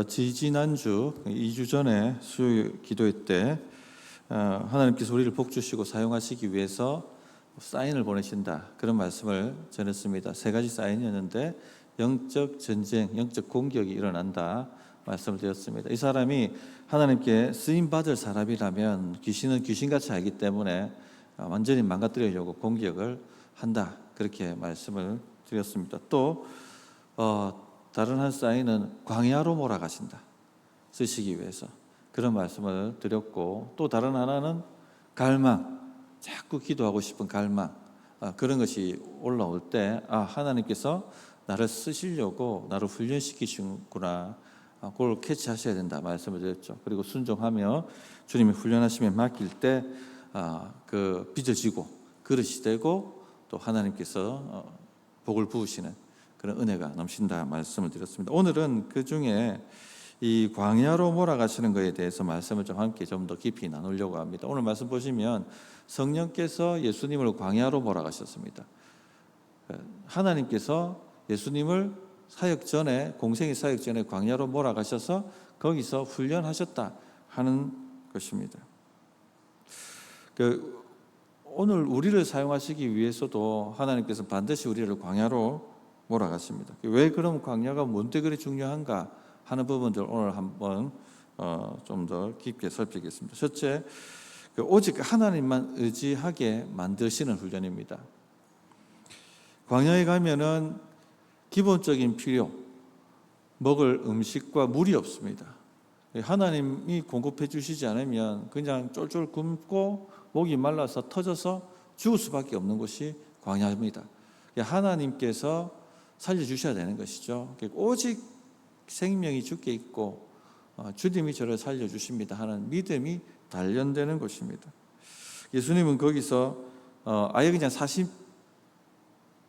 지지난주 2주 전에 수요 기도회 때 하나님께서 우리를 복 주시고 사용하시기 위해서 사인을 보내신다, 그런 말씀을 전했습니다. 세 가지 사인이었는데 영적 전쟁, 영적 공격이 일어난다 말씀을 드렸습니다. 이 사람이 하나님께 쓰임 받을 사람이라면 귀신은 귀신같이 알기 때문에 완전히 망가뜨리려고 공격을 한다, 그렇게 말씀을 드렸습니다. 또 다른 한 사인은 광야로 몰아가신다, 쓰시기 위해서, 그런 말씀을 드렸고, 또 다른 하나는 갈망, 자꾸 기도하고 싶은 갈망, 그런 것이 올라올 때 하나님께서 나를 쓰시려고 나를 훈련시키시구나, 그걸 캐치하셔야 된다 말씀을 드렸죠. 그리고 순종하며 주님이 훈련하시면 맡길 때 그 빚어지고 그릇이 되고 또 하나님께서 복을 부으시는 그런 은혜가 넘친다 말씀을 드렸습니다. 오늘은 그 중에 이 광야로 몰아가시는 것에 대해서 말씀을 좀 함께 좀 더 깊이 나누려고 합니다. 오늘 말씀 보시면 성령께서 예수님을 광야로 몰아가셨습니다. 하나님께서 예수님을 사역 전에, 공생의 사역 전에 광야로 몰아가셔서 거기서 훈련하셨다 하는 것입니다. 오늘 우리를 사용하시기 위해서도 하나님께서 반드시 우리를 광야로 몰아갔습니다. 왜 그럼 광야가 뭔데 그리 중요한가 하는 부분들 오늘 한번 좀 더 깊게 살피겠습니다. 첫째, 오직 하나님만 의지하게 만드시는 훈련입니다. 광야에 가면은 기본적인 필요, 먹을 음식과 물이 없습니다. 하나님이 공급해 주시지 않으면 그냥 쫄쫄 굶고 목이 말라서 터져서 죽을 수밖에 없는 곳이 광야입니다. 하나님께서 살려주셔야 되는 것이죠. 오직 생명이 주께 있고 주님이 저를 살려주십니다 하는 믿음이 단련되는 것입니다. 예수님은 거기서 아예 그냥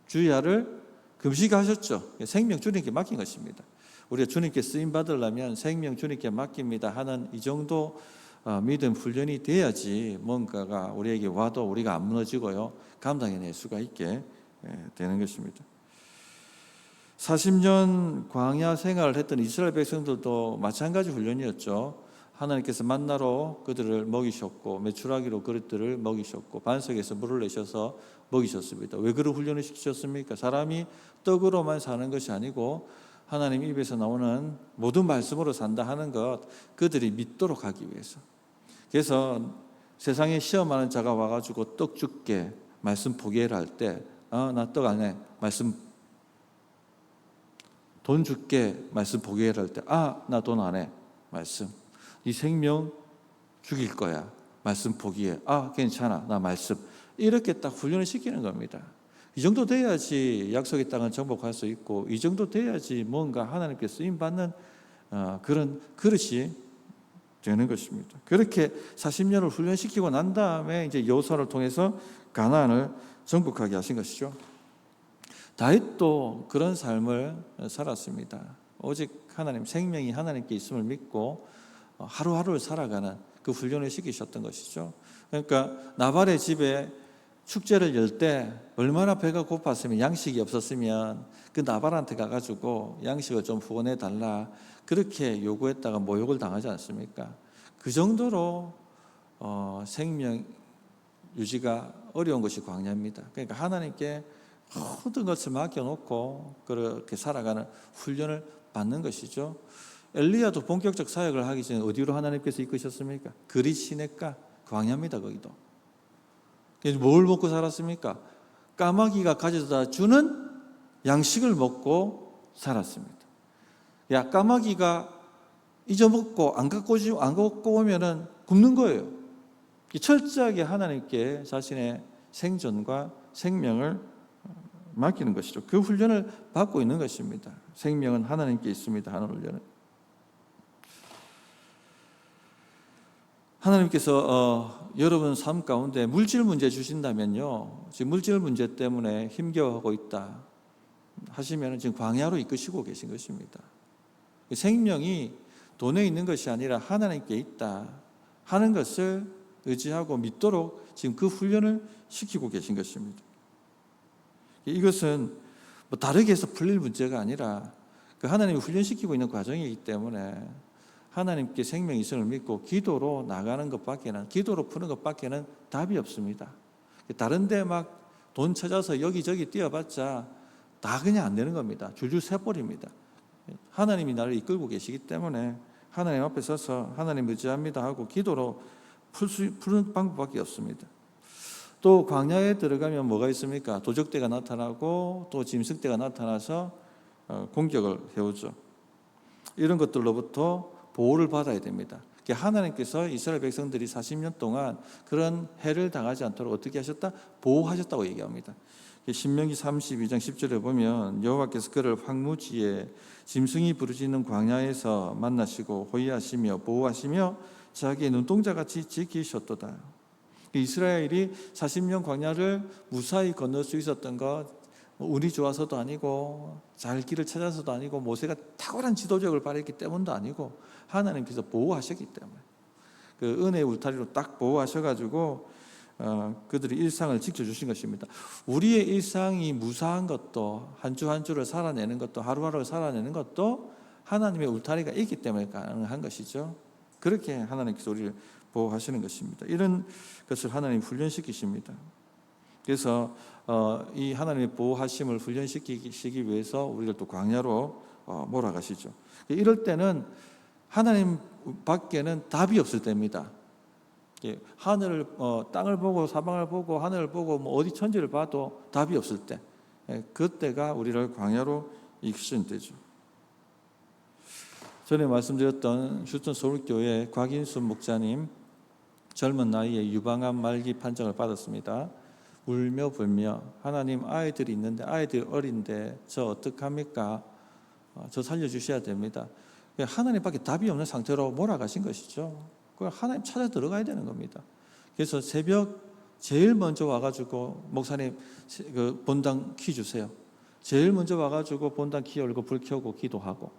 40주야를 금식하셨죠. 생명 주님께 맡긴 것입니다. 우리가 주님께 쓰임 받으려면 생명 주님께 맡깁니다 하는 이 정도 믿음 훈련이 돼야지 뭔가가 우리에게 와도 우리가 안 무너지고요, 감당해낼 수가 있게 되는 것입니다. 40년 광야 생활을 했던 이스라엘 백성들도 마찬가지 훈련이었죠. 하나님께서 만나로 그들을 먹이셨고 메추라기로 그릇들을 먹이셨고 반석에서 물을 내셔서 먹이셨습니다. 왜 그런 훈련을 시키셨습니까? 사람이 떡으로만 사는 것이 아니고 하나님 입에서 나오는 모든 말씀으로 산다 하는 것, 그들이 믿도록 하기 위해서. 그래서 세상에 시험하는 자가 와가지고 떡 줄게, 말씀 포기해라 할 때 나 떡 안 해, 말씀 돈 줄게, 말씀 포기해라 할 때 나 돈 안 해, 말씀. 네 생명 죽일 거야, 말씀 포기해. 괜찮아, 나 말씀. 이렇게 딱 훈련을 시키는 겁니다. 이 정도 돼야지 약속의 땅을 정복할 수 있고, 이 정도 돼야지 뭔가 하나님께 쓰임받는 그런 그릇이 되는 것입니다. 그렇게 40년을 훈련시키고 난 다음에 이제 여호수아를 통해서 가나안을 정복하게 하신 것이죠. 다윗도 그런 삶을 살았습니다. 오직 하나님, 생명이 하나님께 있음을 믿고 하루하루를 살아가는 그 훈련을 시키셨던 것이죠. 그러니까 나발의 집에 축제를 열 때 얼마나 배가 고팠으면, 양식이 없었으면 그 나발한테 가가지고 양식을 좀 후원해 달라 그렇게 요구했다가 모욕을 당하지 않습니까? 그 정도로 생명 유지가 어려운 것이 광야입니다. 그러니까 하나님께 모든 것을 맡겨놓고 그렇게 살아가는 훈련을 받는 것이죠. 엘리야도 본격적 사역을 하기 전에 어디로 하나님께서 이끄셨습니까? 그릿 시내가 광야입니다. 거기도. 뭘 먹고 살았습니까? 까마귀가 가져다 주는 양식을 먹고 살았습니다. 까마귀가 잊어먹고 안 갖고 오면은 굶는 거예요. 철저하게 하나님께 자신의 생존과 생명을 맡기는 것이죠. 그 훈련을 받고 있는 것입니다. 생명은 하나님께 있습니다 하는 훈련을. 하나님께서 여러분 삶 가운데 물질 문제 주신다면요, 지금 물질 문제 때문에 힘겨워하고 있다 하시면 지금 광야로 이끄시고 계신 것입니다. 생명이 돈에 있는 것이 아니라 하나님께 있다 하는 것을 의지하고 믿도록 지금 그 훈련을 시키고 계신 것입니다. 이것은 다르게 해서 풀릴 문제가 아니라 그 하나님이 훈련시키고 있는 과정이기 때문에 하나님께 생명이 있음을 믿고 기도로 나가는 것밖에는, 기도로 푸는 것밖에는 답이 없습니다. 다른 데 막 돈 찾아서 여기저기 뛰어봤자 다 그냥 안 되는 겁니다. 줄줄 새버립니다. 하나님이 나를 이끌고 계시기 때문에 하나님 앞에 서서 하나님 의지합니다 하고 기도로 푸는 방법밖에 없습니다. 또 광야에 들어가면 뭐가 있습니까? 도적대가 나타나고 또 짐승대가 나타나서 공격을 해오죠. 이런 것들로부터 보호를 받아야 됩니다. 하나님께서 이스라엘 백성들이 40년 동안 그런 해를 당하지 않도록 어떻게 하셨다? 보호하셨다고 얘기합니다. 신명기 32장 10절에 보면 여호와께서 그를 황무지에 짐승이 부르짖는 광야에서 만나시고 호위하시며 보호하시며 자기의 눈동자같이 지키셨도다. 이스라엘이 40년 광야를 무사히 건널 수 있었던 것, 운이 좋아서도 아니고 잘 길을 찾아서도 아니고 모세가 탁월한 지도력을 발휘했기 때문도 아니고 하나님께서 보호하셨기 때문에 그 은혜의 울타리로 딱 보호하셔가지고 그들의 일상을 지켜주신 것입니다. 우리의 일상이 무사한 것도, 한 주 한 주를 살아내는 것도, 하루하루를 살아내는 것도 하나님의 울타리가 있기 때문에 가능한 것이죠. 그렇게 하나님께서 우리를 보호하시는 것입니다. 이런 것을 하나님 훈련시키십니다. 그래서 이 하나님의 보호하심을 훈련시키기 위해서 우리를 또 광야로 몰아가시죠. 이럴 때는 하나님 밖에는 답이 없을 때입니다. 하늘을 땅을 보고 사방을 보고 하늘을 보고 뭐 어디 천지를 봐도 답이 없을 때, 그때가 우리를 광야로 이끄시는 때죠. 전에 말씀드렸던 휴스턴 서울교회 곽인순 목사님, 젊은 나이에 유방암 말기 판정을 받았습니다. 울며 불며 하나님, 아이들이 있는데 아이들이 어린데 저 어떡합니까? 저 살려주셔야 됩니다. 하나님밖에 답이 없는 상태로 몰아가신 것이죠. 하나님 찾아 들어가야 되는 겁니다. 그래서 새벽 제일 먼저 와가지고 목사님 그 본당 키 주세요. 제일 먼저 와가지고 본당 키 열고 불 켜고 기도하고,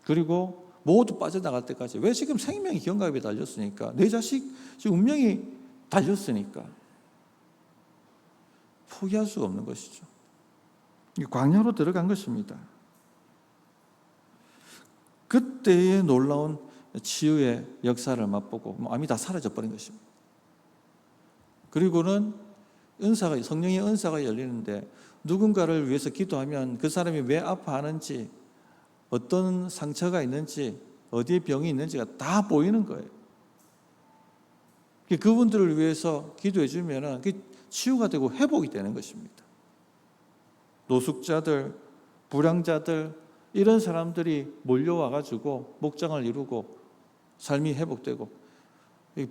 그리고 모두 빠져나갈 때까지. 왜? 지금 생명이 경갑에 달렸으니까, 내 자식 지금 운명이 달렸으니까 포기할 수가 없는 것이죠. 광야로 들어간 것입니다. 그때의 놀라운 치유의 역사를 맛보고 암이 다 사라져 버린 것입니다. 그리고는 성령의 은사가 열리는데 누군가를 위해서 기도하면 그 사람이 왜 아파하는지, 어떤 상처가 있는지, 어디에 병이 있는지가 다 보이는 거예요. 그분들을 위해서 기도해 주면 치유가 되고 회복이 되는 것입니다. 노숙자들, 불량자들, 이런 사람들이 몰려와가지고 목장을 이루고 삶이 회복되고,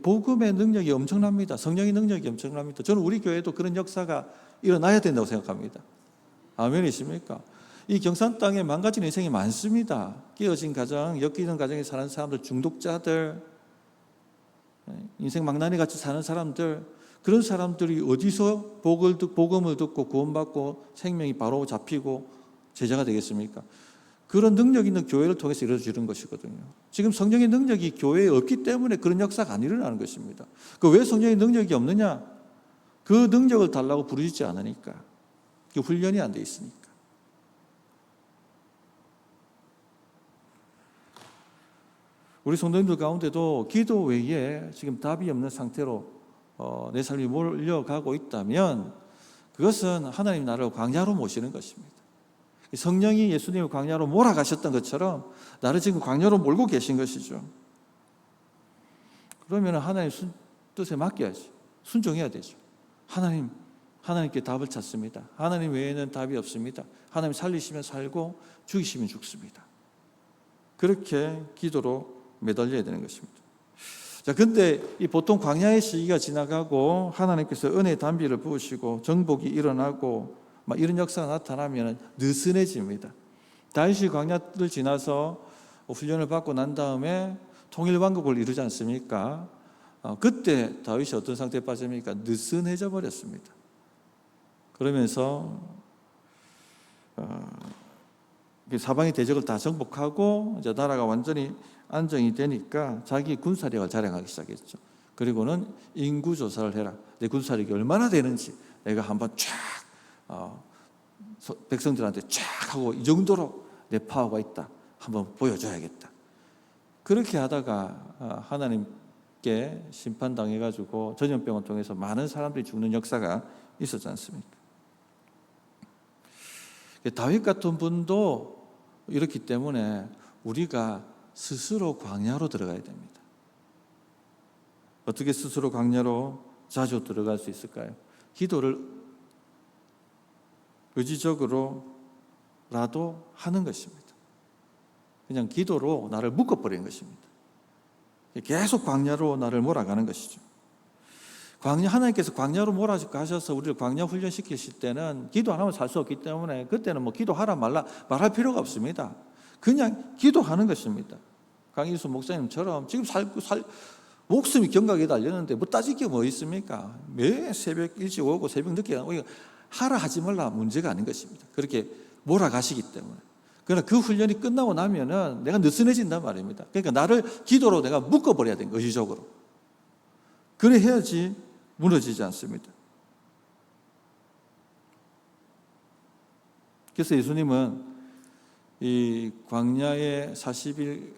복음의 능력이 엄청납니다. 성령의 능력이 엄청납니다. 저는 우리 교회도 그런 역사가 일어나야 된다고 생각합니다. 아멘이십니까? 이 경산 땅에 망가진 인생이 많습니다. 깨어진 가정, 엮이는 가정에 사는 사람들, 중독자들, 인생 망나니 같이 사는 사람들, 그런 사람들이 어디서 복음을 듣고 구원받고 생명이 바로 잡히고 제자가 되겠습니까? 그런 능력 있는 교회를 통해서 이루어지는 것이거든요. 지금 성령의 능력이 교회에 없기 때문에 그런 역사가 안 일어나는 것입니다. 왜 성령의 능력이 없느냐? 그 능력을 달라고 부르짖지 않으니까. 그 훈련이 안 돼 있으니까. 우리 성도님들 가운데도 기도 외에 지금 답이 없는 상태로 내 삶이 몰려가고 있다면 그것은 하나님 나라를 광야로 모시는 것입니다. 성령이 예수님을 광야로 몰아가셨던 것처럼 나를 지금 광야로 몰고 계신 것이죠. 그러면 하나님 뜻에 맡겨야지. 순종해야 되죠. 하나님께 답을 찾습니다. 하나님 외에는 답이 없습니다. 하나님 살리시면 살고 죽이시면 죽습니다. 그렇게 기도로 매달려야 되는 것입니다. 자, 근데 이 보통 광야의 시기가 지나가고 하나님께서 은혜의 단비를 부으시고 정복이 일어나고 막 이런 역사가 나타나면 느슨해집니다. 다윗이 광야를 지나서 훈련을 받고 난 다음에 통일왕국을 이루지 않습니까? 그때 다윗이 어떤 상태에 빠집니까? 느슨해져 버렸습니다. 그러면서 사방의 대적을 다 정복하고 이제 나라가 완전히 안정이 되니까 자기 군사력을 자랑하기 시작했죠. 그리고는 인구조사를 해라. 내 군사력이 얼마나 되는지 내가 한번 쫙 백성들한테 쫙 하고 이 정도로 내 파워가 있다. 한번 보여줘야겠다. 그렇게 하다가 하나님께 심판당해가지고 전염병을 통해서 많은 사람들이 죽는 역사가 있었지 않습니까? 다윗 같은 분도 이렇기 때문에 우리가 스스로 광야로 들어가야 됩니다. 어떻게 스스로 광야로 자주 들어갈 수 있을까요? 기도를 의지적으로라도 하는 것입니다. 그냥 기도로 나를 묶어버리는 것입니다. 계속 광야로 나를 몰아가는 것이죠. 하나님께서 광야로 몰아가셔서 우리를 광야 훈련시키실 때는 기도 안 하면 살 수 없기 때문에 그때는 뭐 기도하라 말할 필요가 없습니다. 그냥 기도하는 것입니다. 강일수 목사님처럼 지금 목숨이 경각에 달렸는데 뭐 따질 게 뭐 있습니까? 매 새벽 일찍 오고 새벽 늦게 오고 하라 하지 말라 문제가 아닌 것입니다. 그렇게 몰아가시기 때문에. 그러나 그 훈련이 끝나고 나면은 내가 느슨해진단 말입니다. 그러니까 나를 기도로 내가 묶어버려야 되는 거예요, 의지적으로. 그래 해야지 무너지지 않습니다. 그래서 예수님은 이 광야의 40일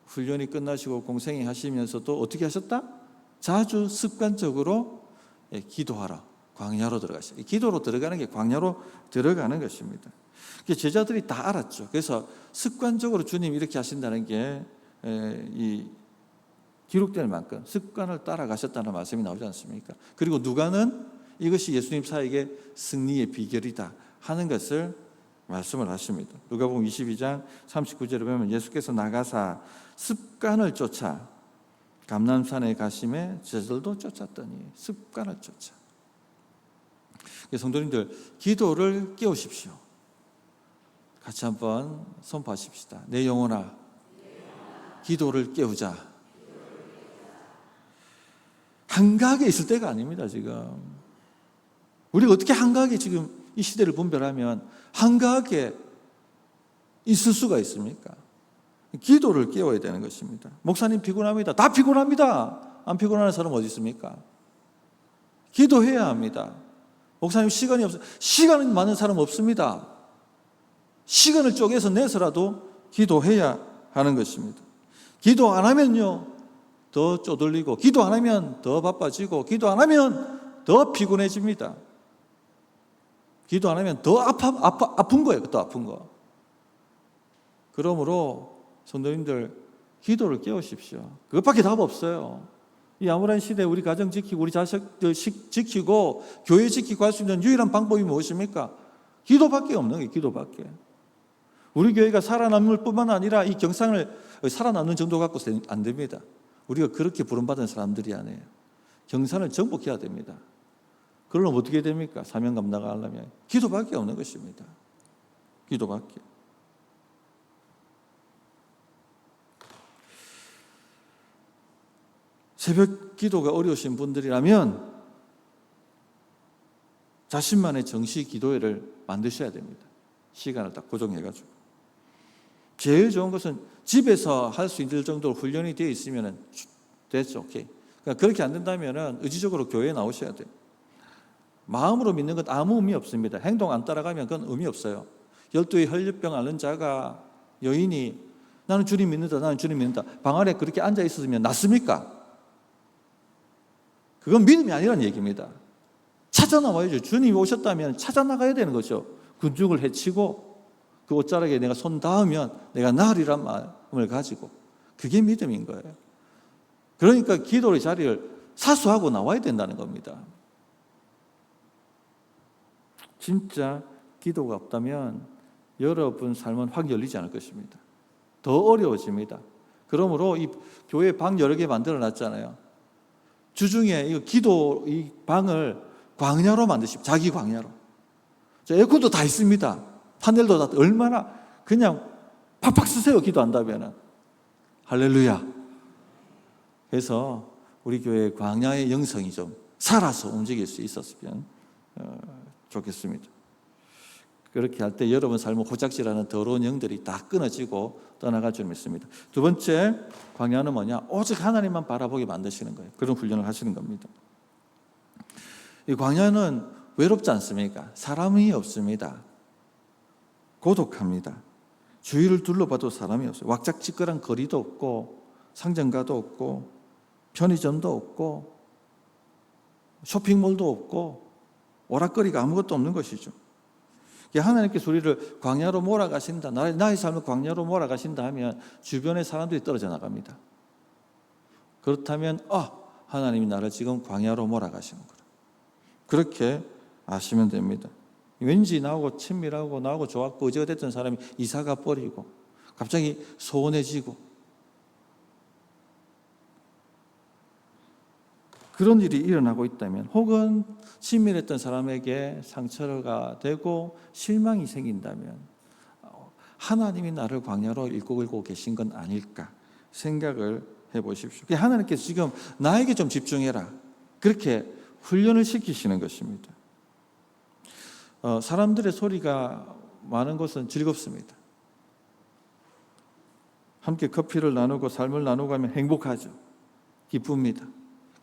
훈련이 끝나시고 공생애 하시면서도 어떻게 하셨다? 자주 습관적으로 기도하라. 광야로 들어가시죠. 기도로 들어가는 게 광야로 들어가는 것입니다. 제자들이 다 알았죠. 그래서 습관적으로 주님이 이렇게 하신다는 게 이 기록될 만큼 습관을 따라가셨다는 말씀이 나오지 않습니까? 그리고 누가는 이것이 예수님 사역의 승리의 비결이다 하는 것을 말씀을 하십니다. 누가복음 22장 39절에 보면 예수께서 나가사 습관을 쫓아 감람산에 가심에 제자들도 쫓았더니 습관을 쫓아. 성도님들 기도를 깨우십시오. 같이 한번 선포하십시다. 내 영혼아 기도를 깨우자. 한가하게 있을 때가 아닙니다. 지금 우리가 어떻게 한가하게 지금 이 시대를 분별하면 한가하게 있을 수가 있습니까? 기도를 깨워야 되는 것입니다. 목사님 피곤합니다. 다 피곤합니다. 안 피곤한 사람 어디 있습니까? 기도해야 합니다. 목사님 시간이 없어요. 시간이 많은 사람 없습니다. 시간을 쪼개서 내서라도 기도해야 하는 것입니다. 기도 안 하면요 더 쪼들리고, 기도 안 하면 더 바빠지고, 기도 안 하면 더 피곤해집니다. 기도 안 하면 더 아픈 거예요. 더 아픈 거. 그러므로 성도님들 기도를 깨우십시오. 그것밖에 답 없어요. 이 암울한 시대에 우리 가정 지키고 우리 자식들 지키고 교회 지키고 할 수 있는 유일한 방법이 무엇입니까? 기도밖에 없는 거예요. 기도밖에. 우리 교회가 살아남을 뿐만 아니라 이 경상을 살아남는 정도 갖고서 안 됩니다. 우리가 그렇게 부름받은 사람들이 아니에요. 경산을 정복해야 됩니다. 그러면 어떻게 됩니까? 사명 감당하려면 기도밖에 없는 것입니다. 기도밖에. 새벽 기도가 어려우신 분들이라면 자신만의 정시 기도회를 만드셔야 됩니다. 시간을 딱 고정해가지고. 제일 좋은 것은 집에서 할 수 있을 정도로 훈련이 되어 있으면 됐죠. 오케이. 그러니까 그렇게 안 된다면 의지적으로 교회에 나오셔야 돼요. 마음으로 믿는 건 아무 의미 없습니다. 행동 안 따라가면 그건 의미 없어요. 12의 혈류병 앓는 자가 여인이 나는 주님 믿는다, 나는 주님 믿는다. 방 안에 그렇게 앉아 있었으면 낫습니까? 그건 믿음이 아니라는 얘기입니다. 찾아 나와야죠. 주님이 오셨다면 찾아 나가야 되는 거죠. 군중을 해치고 그 옷자락에 내가 손 닿으면 내가 나으리란 마음을 가지고, 그게 믿음인 거예요. 그러니까 기도의 자리를 사수하고 나와야 된다는 겁니다. 진짜 기도가 없다면 여러분 삶은 확 열리지 않을 것입니다. 더 어려워집니다. 그러므로 이 교회 방 여러 개 만들어 놨잖아요. 주중에 이 기도 이 방을 광야로 만드십시오. 자기 광야로. 에어컨도 다 있습니다. 판넬도 다 얼마나 그냥 팍팍 쓰세요. 기도한다면. 할렐루야. 그래서 우리 교회 광야의 영성이 좀 살아서 움직일 수 있었으면 좋겠습니다. 그렇게 할 때 여러분 삶을 고작질하는 더러운 영들이 다 끊어지고 떠나갈 줄 믿습니다. 두 번째 광야는 뭐냐? 오직 하나님만 바라보게 만드시는 거예요. 그런 훈련을 하시는 겁니다. 이 광야는 외롭지 않습니까? 사람이 없습니다. 고독합니다. 주위를 둘러봐도 사람이 없어요. 왁작지껄한 거리도 없고 상점가도 없고 편의점도 없고 쇼핑몰도 없고 오락거리가 아무것도 없는 것이죠. 하나님께서 우리를 광야로 몰아가신다, 나의 삶을 광야로 몰아가신다 하면 주변의 사람들이 떨어져 나갑니다. 그렇다면 하나님이 나를 지금 광야로 몰아가시는구나, 그렇게 아시면 됩니다. 왠지 나하고 친밀하고 나하고 좋았고 의지가 됐던 사람이 이사가 버리고 갑자기 소원해지고 그런 일이 일어나고 있다면, 혹은 친밀했던 사람에게 상처가 되고 실망이 생긴다면 하나님이 나를 광야로 이끌고 계신 건 아닐까 생각을 해보십시오. 하나님께서 지금 나에게 좀 집중해라, 그렇게 훈련을 시키시는 것입니다. 사람들의 소리가 많은 것은 즐겁습니다. 함께 커피를 나누고 삶을 나누고 하면 행복하죠. 기쁩니다.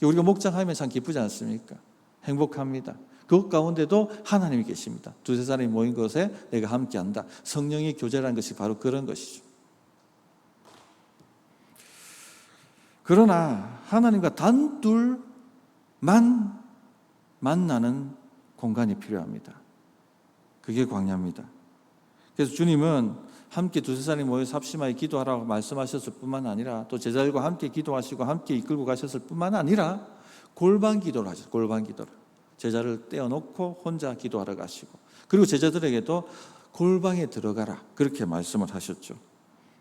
우리가 목장하면 참 기쁘지 않습니까? 행복합니다. 그것 가운데도 하나님이 계십니다. 두세 사람이 모인 곳에 내가 함께한다. 성령의 교제라는 것이 바로 그런 것이죠. 그러나 하나님과 단둘만 만나는 공간이 필요합니다. 그게 광야입니다. 그래서 주님은 함께 두세 사람이 모여서 합심하여 기도하라고 말씀하셨을 뿐만 아니라 또 제자들과 함께 기도하시고 함께 이끌고 가셨을 뿐만 아니라 골방 기도를 하셨어요. 골방 기도를. 제자를 떼어놓고 혼자 기도하러 가시고, 그리고 제자들에게도 골방에 들어가라, 그렇게 말씀을 하셨죠.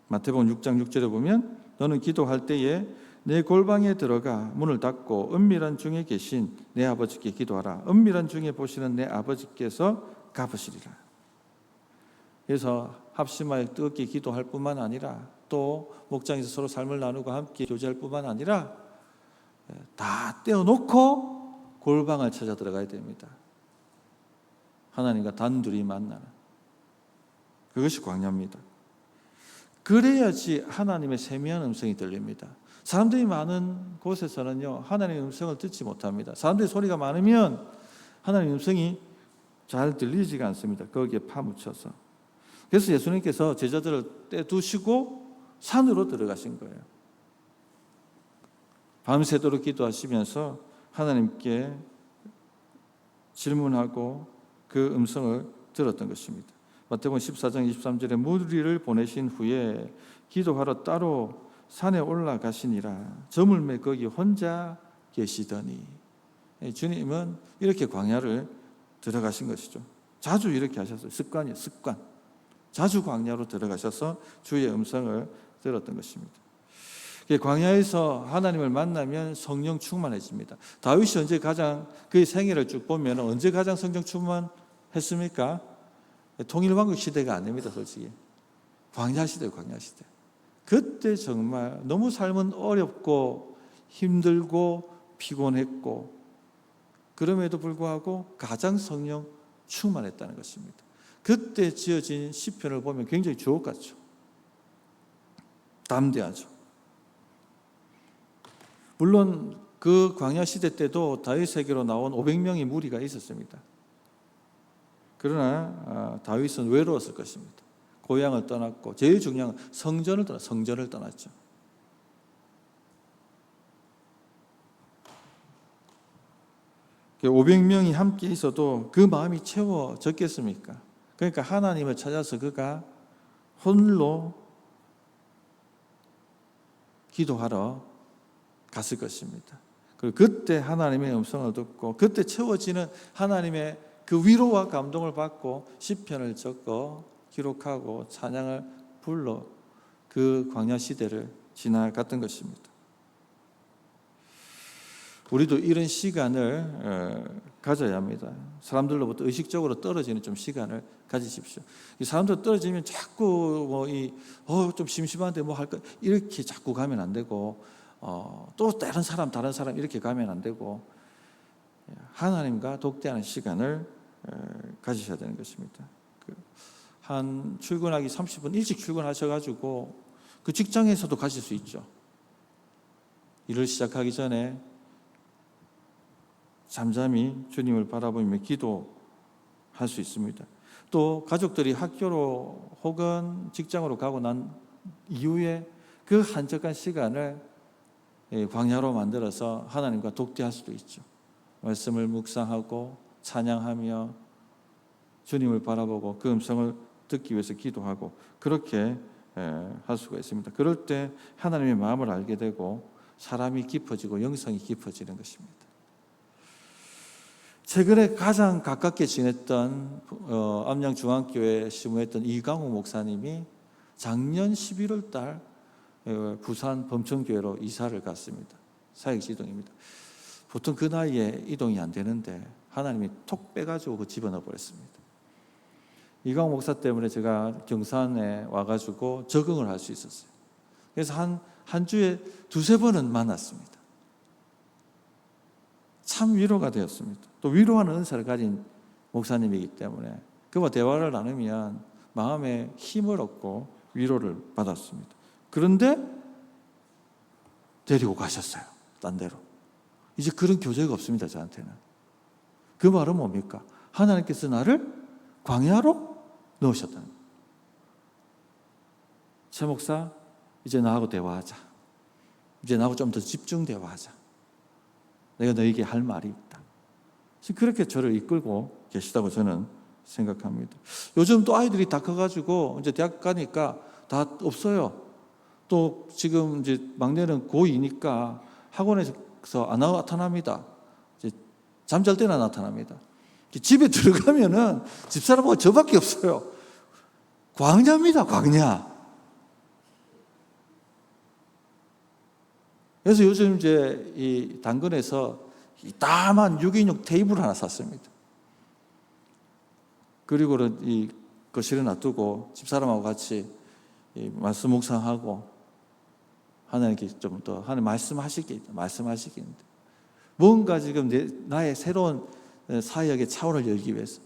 마태복음 6장 6절에 보면 너는 기도할 때에 내 골방에 들어가 문을 닫고 은밀한 중에 계신 내 아버지께 기도하라. 은밀한 중에 보시는 내 아버지께서 갚으시리라. 그래서 합심하여 뜨겁게 기도할 뿐만 아니라 또 목장에서 서로 삶을 나누고 함께 교제할 뿐만 아니라 다 떼어놓고 골방을 찾아 들어가야 됩니다. 하나님과 단둘이 만나는, 그것이 광야입니다. 그래야지 하나님의 세미한 음성이 들립니다. 사람들이 많은 곳에서는요, 하나님의 음성을 듣지 못합니다. 사람들의 소리가 많으면 하나님의 음성이 잘 들리지가 않습니다. 거기에 파묻혀서. 그래서 예수님께서 제자들을 떼두시고 산으로 들어가신 거예요. 밤새도록 기도하시면서 하나님께 질문하고 그 음성을 들었던 것입니다. 마태복음 14장 23절에 무리를 보내신 후에 기도하러 따로 산에 올라가시니라. 저물매 거기 혼자 계시더니. 주님은 이렇게 광야를 들어가신 것이죠. 자주 이렇게 하셨어요. 습관이에요. 습관. 자주 광야로 들어가셔서 주의 음성을 들었던 것입니다. 광야에서 하나님을 만나면 성령 충만해집니다. 다윗이 언제 가장, 그의 생애를 쭉 보면 언제 가장 성령 충만했습니까? 통일왕국 시대가 아닙니다. 솔직히 광야 시대예요. 광야 시대. 그때 정말 너무 삶은 어렵고 힘들고 피곤했고, 그럼에도 불구하고 가장 성령 충만했다는 것입니다. 그때 지어진 시편을 보면 굉장히 주옥 같죠. 담대하죠. 물론 그 광야 시대 때도 다윗에게로 나온 500명의 무리가 있었습니다. 그러나 다윗은 외로웠을 것입니다. 고향을 떠났고, 제일 중요한 성전을 떠났죠. 그 500명이 함께 있어도 그 마음이 채워졌겠습니까? 그러니까 하나님을 찾아서 그가 홀로 기도하러 갔을 것입니다. 그리고 그때 하나님의 음성을 듣고 그때 채워지는 하나님의 그 위로와 감동을 받고 시편을 적고 기록하고 찬양을 불러 그 광야 시대를 지나갔던 것입니다. 우리도 이런 시간을 가져야 합니다. 사람들로부터 의식적으로 떨어지는 좀 시간을 가지십시오. 이 사람들 떨어지면 자꾸 좀 심심한데 뭐 할까 이렇게 자꾸 가면 안 되고, 또 다른 사람 이렇게 가면 안 되고, 하나님과 독대하는 시간을 가지셔야 되는 것입니다. 한 출근하기 30분 일찍 출근하셔가지고 그 직장에서도 가실 수 있죠. 일을 시작하기 전에 잠잠히 주님을 바라보며 기도할 수 있습니다. 또 가족들이 학교로 혹은 직장으로 가고 난 이후에 그 한적한 시간을 광야로 만들어서 하나님과 독대할 수도 있죠. 말씀을 묵상하고 찬양하며 주님을 바라보고 그 음성을 듣기 위해서 기도하고 그렇게 할 수가 있습니다. 그럴 때 하나님의 마음을 알게 되고 사람이 깊어지고 영성이 깊어지는 것입니다. 최근에 가장 가깝게 지냈던 암양중앙교회 시무했던 이강호 목사님이 작년 11월 달 부산 범천교회로 이사를 갔습니다. 사역지동입니다. 보통 그 나이에 이동이 안 되는데 하나님이 톡 빼가지고 그 집어넣어 버렸습니다. 이강호 목사 때문에 제가 경산에 와가지고 적응을 할 수 있었어요. 그래서 한 주에 두세 번은 만났습니다. 참 위로가 되었습니다. 또 위로하는 은사를 가진 목사님이기 때문에 그와 대화를 나누면 마음에 힘을 얻고 위로를 받았습니다. 그런데 데리고 가셨어요. 딴 데로. 이제 그런 교제가 없습니다. 저한테는. 그 말은 뭡니까? 하나님께서 나를 광야로 넣으셨다는 거예요. 최 목사, 이제 나하고 대화하자. 이제 나하고 좀 더 집중 대화하자. 내가 너에게 할 말이 있다. 그렇게 저를 이끌고 계시다고 저는 생각합니다. 요즘 또 아이들이 다 커가지고 이제 대학 가니까 다 없어요. 또 지금 이제 막내는 고2니까 학원에서 안 나타납니다. 이제 잠잘 때나 나타납니다. 집에 들어가면은 집사람하고 저밖에 없어요. 광야입니다, 광야. 그래서 요즘 이제 이 당근에서 이 다만 6인용 테이블 하나 샀습니다. 그리고는 이 거실에 놔두고 집사람하고 같이 이 말씀 묵상하고 하나님께 좀 더 하나님 말씀하실 게 있다. 말씀하실 게 있는데 뭔가 지금 나의 새로운 사역의 차원을 열기 위해서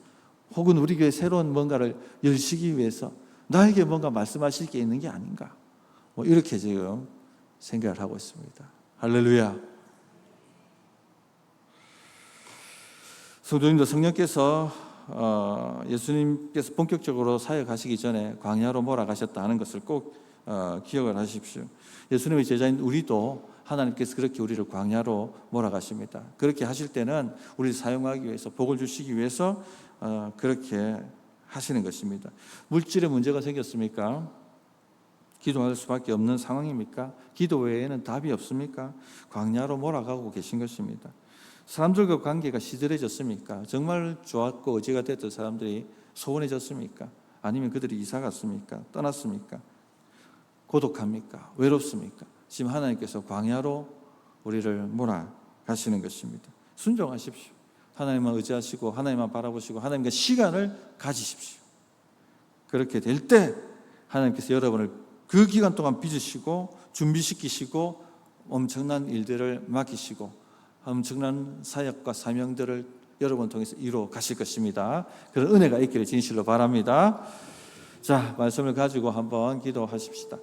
혹은 우리 교회 새로운 뭔가를 열시기 위해서 나에게 뭔가 말씀하실 게 있는 게 아닌가 뭐 이렇게 지금 생각을 하고 있습니다. 할렐루야. 성도님들, 성령께서 예수님께서 본격적으로 사역하시기 전에 광야로 몰아가셨다 하는 것을 꼭 기억을 하십시오. 예수님의 제자인 우리도 하나님께서 그렇게 우리를 광야로 몰아가십니다. 그렇게 하실 때는 우리를 사용하기 위해서 복을 주시기 위해서 그렇게 하시는 것입니다. 물질에 문제가 생겼습니까? 기도할 수밖에 없는 상황입니까? 기도 외에는 답이 없습니까? 광야로 몰아가고 계신 것입니다. 사람들과 관계가 시들해졌습니까? 정말 좋았고 의지가 됐던 사람들이 소원해졌습니까? 아니면 그들이 이사 갔습니까? 떠났습니까? 고독합니까? 외롭습니까? 지금 하나님께서 광야로 우리를 몰아가시는 것입니다. 순종하십시오. 하나님만 의지하시고 하나님만 바라보시고 하나님과 시간을 가지십시오. 그렇게 될 때 하나님께서 여러분을 그 기간 동안 빚으시고 준비시키시고 엄청난 일들을 맡기시고 엄청난 사역과 사명들을 여러분 통해서 이루어 가실 것입니다. 그런 은혜가 있기를 진실로 바랍니다. 자, 말씀을 가지고 한번 기도하십시다.